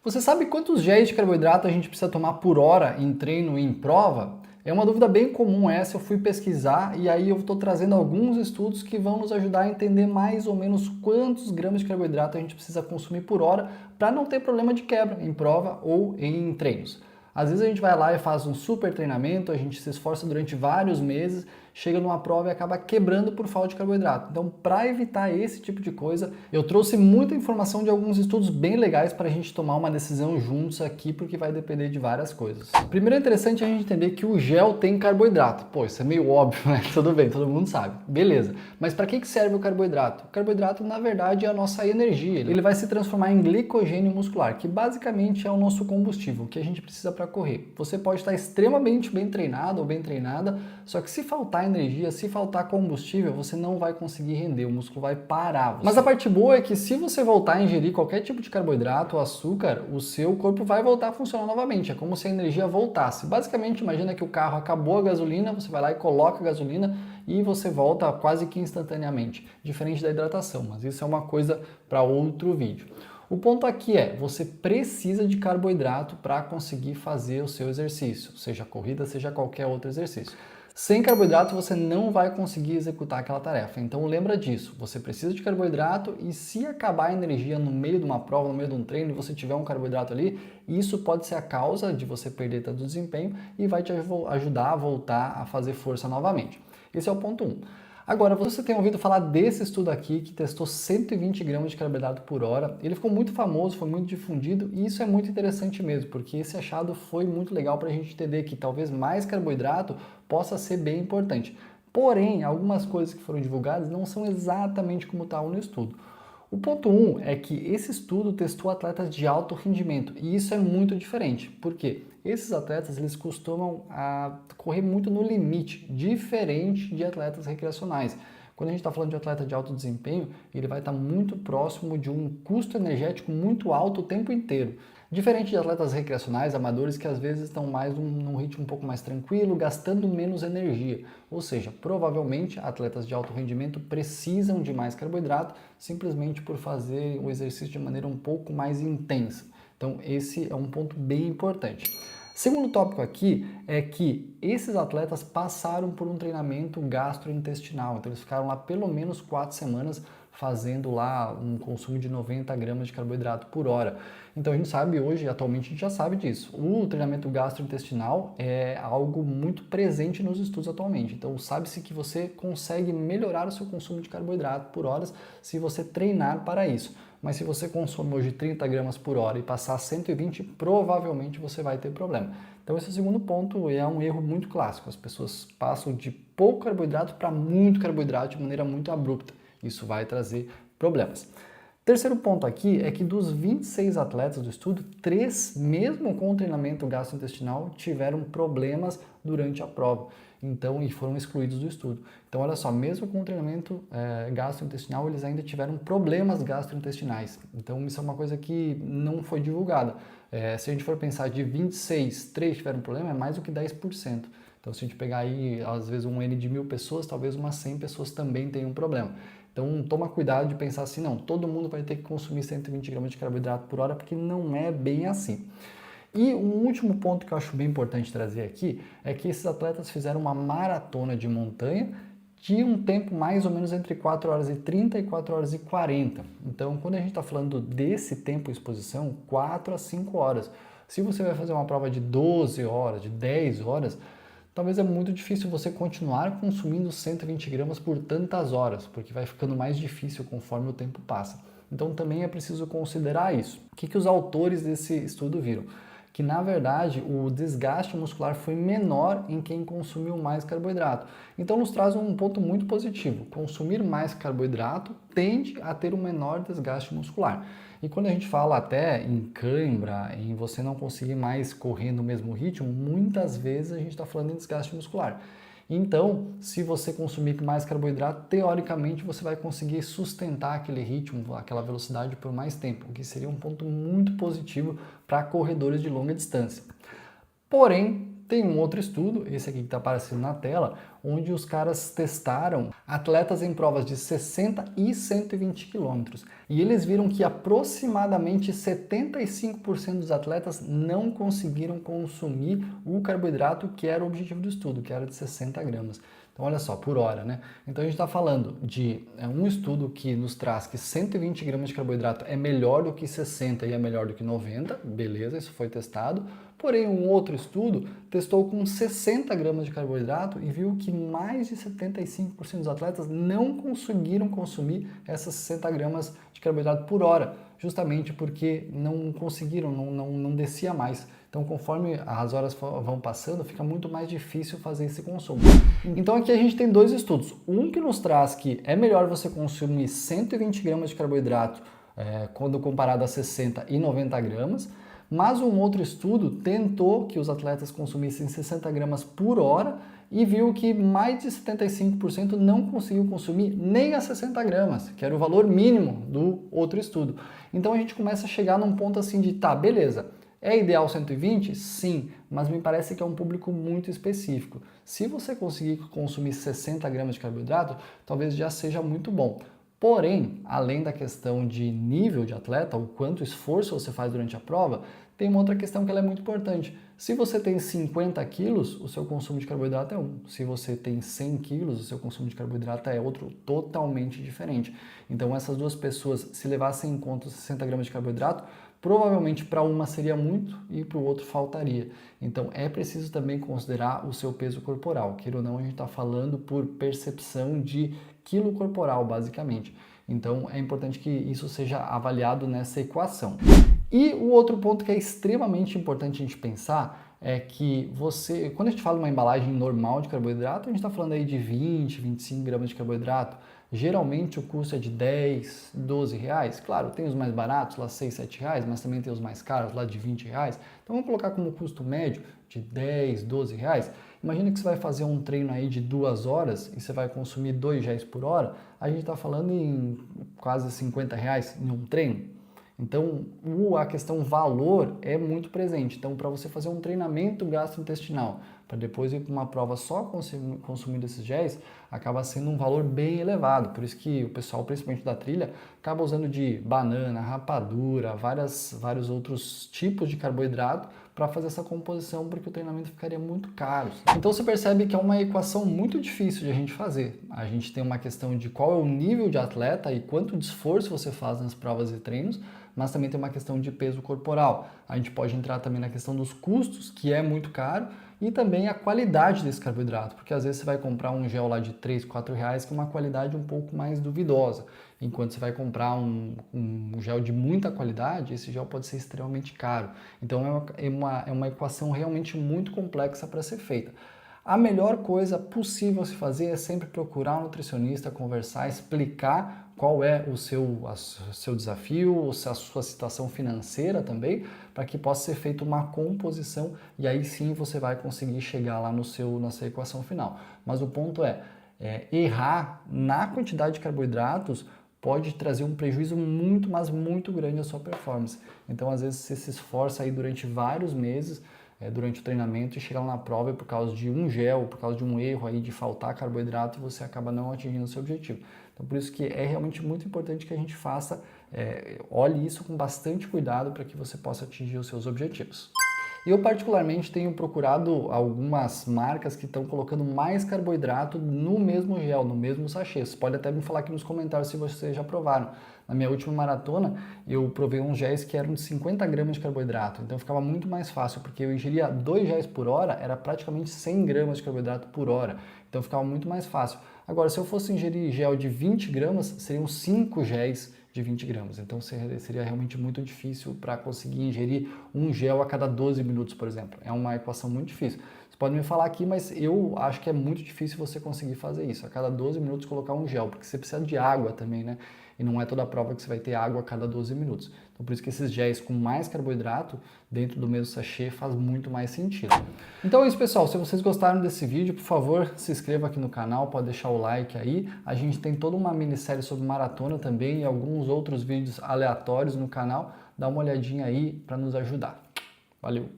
Você sabe quantos géis de carboidrato a gente precisa tomar por hora em treino e em prova? É uma dúvida bem comum essa, eu fui pesquisar e aí eu estou trazendo alguns estudos que vão nos ajudar a entender mais ou menos quantos gramas de carboidrato a gente precisa consumir por hora para não ter problema de quebra em prova ou em treinos. Às vezes a gente vai lá e faz um super treinamento, a gente se esforça durante vários meses, chega numa prova e acaba quebrando por falta de carboidrato. Então, para evitar esse tipo de coisa, eu trouxe muita informação de alguns estudos bem legais para a gente tomar uma decisão juntos aqui, porque vai depender de várias coisas. Primeiro é interessante a gente entender que o gel tem carboidrato. Pô, isso é meio óbvio, né? Tudo bem, todo mundo sabe. Beleza. Mas para que serve o carboidrato? O carboidrato, na verdade, é a nossa energia. Ele vai se transformar em glicogênio muscular, que basicamente é o nosso combustível, que a gente precisa para correr. Você pode estar extremamente bem treinado ou bem treinada, só que se faltar energia, se faltar combustível, você não vai conseguir render, o músculo vai parar. Mas a parte boa é que se você voltar a ingerir qualquer tipo de carboidrato ou açúcar, o seu corpo vai voltar a funcionar novamente. É como se a energia voltasse. Basicamente, imagina que o carro acabou a gasolina, você vai lá e coloca a gasolina e você volta quase que instantaneamente, diferente da hidratação, mas isso é uma coisa para outro vídeo. O ponto aqui é, você precisa de carboidrato para conseguir fazer o seu exercício, seja corrida, seja qualquer outro exercício. Sem carboidrato você não vai conseguir executar aquela tarefa, então lembra disso, você precisa de carboidrato e se acabar a energia no meio de uma prova, no meio de um treino e você tiver um carboidrato ali, isso pode ser a causa de você perder todo o desempenho e vai te ajudar a voltar a fazer força novamente. Esse é o ponto 1. Agora, você tem ouvido falar desse estudo aqui que testou 120 gramas de carboidrato por hora. Ele ficou muito famoso, foi muito difundido e isso é muito interessante mesmo, porque esse achado foi muito legal para a gente entender que talvez mais carboidrato possa ser bem importante. Porém, algumas coisas que foram divulgadas não são exatamente como estavam no estudo. O ponto 1 é que esse estudo testou atletas de alto rendimento e isso é muito diferente. Por quê? Esses atletas eles costumam correr muito no limite, diferente de atletas recreacionais. Quando a gente está falando de atleta de alto desempenho, ele vai estar muito próximo de um custo energético muito alto o tempo inteiro. Diferente de atletas recreacionais, amadores, que às vezes estão mais num ritmo um pouco mais tranquilo, gastando menos energia. Ou seja, provavelmente atletas de alto rendimento precisam de mais carboidrato simplesmente por fazer o exercício de maneira um pouco mais intensa. Então esse é um ponto bem importante. Segundo tópico aqui é que esses atletas passaram por um treinamento gastrointestinal, então eles ficaram lá pelo menos 4 semanas fazendo lá um consumo de 90 gramas de carboidrato por hora. Então a gente sabe hoje, atualmente a gente já sabe disso. O treinamento gastrointestinal é algo muito presente nos estudos atualmente. Então sabe-se que você consegue melhorar o seu consumo de carboidrato por horas se você treinar para isso. Mas se você consome hoje 30 gramas por hora e passar 120, provavelmente você vai ter problema. Então esse é o segundo ponto, é um erro muito clássico. As pessoas passam de pouco carboidrato para muito carboidrato de maneira muito abrupta. Isso vai trazer problemas. Terceiro ponto aqui é que dos 26 atletas do estudo, 3, mesmo com o treinamento gastrointestinal, tiveram problemas durante a prova. Então, e foram excluídos do estudo. Então, olha só, mesmo com o treinamento gastrointestinal, eles ainda tiveram problemas gastrointestinais. Então, isso é uma coisa que não foi divulgada. Se a gente for pensar de 26, 3 tiveram problema, é mais do que 10%. Então, se a gente pegar aí, às vezes, um N de 1.000 pessoas, talvez umas 100 pessoas também tenham um problema. Então, toma cuidado de pensar assim, não, todo mundo vai ter que consumir 120 gramas de carboidrato por hora, porque não é bem assim. E um último ponto que eu acho bem importante trazer aqui é que esses atletas fizeram uma maratona de montanha de um tempo mais ou menos entre 4 horas e 30 e 4 horas e 40. Então, quando a gente está falando desse tempo de exposição, 4 a 5 horas. Se você vai fazer uma prova de 12 horas, de 10 horas, talvez é muito difícil você continuar consumindo 120 gramas por tantas horas, porque vai ficando mais difícil conforme o tempo passa. Então também é preciso considerar isso. O que os autores desse estudo viram? Que na verdade o desgaste muscular foi menor em quem consumiu mais carboidrato. Então nos traz um ponto muito positivo. Consumir mais carboidrato tende a ter um menor desgaste muscular. E quando a gente fala até em cãibra, em você não conseguir mais correr no mesmo ritmo, muitas vezes a gente está falando em desgaste muscular. Então, se você consumir mais carboidrato, teoricamente você vai conseguir sustentar aquele ritmo, aquela velocidade por mais tempo, o que seria um ponto muito positivo para corredores de longa distância. Porém, tem um outro estudo, esse aqui que está aparecendo na tela, onde os caras testaram atletas em provas de 60 e 120 quilômetros. E eles viram que aproximadamente 75% dos atletas não conseguiram consumir o carboidrato que era o objetivo do estudo, que era de 60 gramas. Então, olha só, por hora, né? Então, a gente está falando de um estudo que nos traz que 120 gramas de carboidrato é melhor do que 60 e é melhor do que 90, beleza, isso foi testado. Porém, um outro estudo testou com 60 gramas de carboidrato e viu que mais de 75% dos atletas não conseguiram consumir essas 60 gramas de carboidrato por hora, justamente porque não conseguiram, não descia mais. Então, conforme as horas vão passando, fica muito mais difícil fazer esse consumo. Então, aqui a gente tem dois estudos. Um que nos traz que é melhor você consumir 120 gramas de carboidrato quando comparado a 60 e 90 gramas, mas um outro estudo tentou que os atletas consumissem 60 gramas por hora e viu que mais de 75% não conseguiu consumir nem a 60 gramas, que era o valor mínimo do outro estudo. Então, a gente começa a chegar num ponto assim de, tá, beleza, é ideal 120? Sim, mas me parece que é um público muito específico. Se você conseguir consumir 60 gramas de carboidrato, talvez já seja muito bom. Porém, além da questão de nível de atleta, o quanto esforço você faz durante a prova, tem uma outra questão que ela é muito importante. Se você tem 50 quilos, o seu consumo de carboidrato é um. Se você tem 100 quilos, o seu consumo de carboidrato é outro totalmente diferente. Então, essas duas pessoas, se levassem em conta os 60 gramas de carboidrato, provavelmente para uma seria muito e para o outro faltaria. Então, é preciso também considerar o seu peso corporal. Queira ou não, a gente está falando por percepção de quilo corporal, basicamente. Então, é importante que isso seja avaliado nessa equação. E o outro ponto que é extremamente importante a gente pensar é que quando a gente fala uma embalagem normal de carboidrato, a gente está falando aí de 20, 25 gramas de carboidrato. Geralmente o custo é de 10, 12 reais. Claro, tem os mais baratos, lá 6, 7 reais, mas também tem os mais caros, lá de 20 reais. Então vamos colocar como custo médio de 10, 12 reais. Imagina que você vai fazer um treino aí de 2 horas e você vai consumir 2 géis por hora. A gente está falando em quase 50 reais em um treino. Então, a questão valor é muito presente. Então, para você fazer um treinamento gastrointestinal, para depois ir para uma prova só consumindo esses géis, acaba sendo um valor bem elevado. Por isso que o pessoal, principalmente da trilha, acaba usando de banana, rapadura, vários outros tipos de carboidrato para fazer essa composição, porque o treinamento ficaria muito caro. Então, você percebe que é uma equação muito difícil de a gente fazer. A gente tem uma questão de qual é o nível de atleta e quanto de esforço você faz nas provas e treinos, mas também tem uma questão de peso corporal. A gente pode entrar também na questão dos custos, que é muito caro, e também a qualidade desse carboidrato, porque às vezes você vai comprar um gel lá de 3, 4 reais com uma qualidade um pouco mais duvidosa, enquanto você vai comprar um gel de muita qualidade, esse gel pode ser extremamente caro. Então é uma equação realmente muito complexa para ser feita. A melhor coisa possível a se fazer é sempre procurar um nutricionista, conversar, explicar qual é o seu desafio, a sua situação financeira também, para que possa ser feita uma composição e aí sim você vai conseguir chegar lá na sua equação final. Mas o ponto é errar na quantidade de carboidratos pode trazer um prejuízo muito, mas muito grande à sua performance. Então, às vezes, você se esforça aí durante vários meses, durante o treinamento, e chega lá na prova e por causa de um gel, por causa de um erro aí de faltar carboidrato, você acaba não atingindo o seu objetivo. Então, por isso que é realmente muito importante que a gente olhe isso com bastante cuidado para que você possa atingir os seus objetivos. Eu particularmente tenho procurado algumas marcas que estão colocando mais carboidrato no mesmo gel, no mesmo sachê. Você pode até me falar aqui nos comentários se vocês já provaram. Na minha última maratona, eu provei uns géis que eram de 50 gramas de carboidrato, então ficava muito mais fácil, porque eu ingeria 2 géis por hora, era praticamente 100 gramas de carboidrato por hora, então ficava muito mais fácil. Agora, se eu fosse ingerir gel de 20 gramas, seriam 5 géis de 20 gramas, então seria realmente muito difícil para conseguir ingerir um gel a cada 12 minutos, por exemplo. É uma equação muito difícil. Você pode me falar aqui, mas eu acho que é muito difícil você conseguir fazer isso, a cada 12 minutos colocar um gel, porque você precisa de água também, né? E não é toda a prova que você vai ter água a cada 12 minutos. Então, por isso que esses géis com mais carboidrato dentro do mesmo sachê faz muito mais sentido. Então é isso, pessoal. Se vocês gostaram desse vídeo, por favor, se inscreva aqui no canal, pode deixar o like aí. A gente tem toda uma minissérie sobre maratona também e alguns outros vídeos aleatórios no canal. Dá uma olhadinha aí para nos ajudar. Valeu!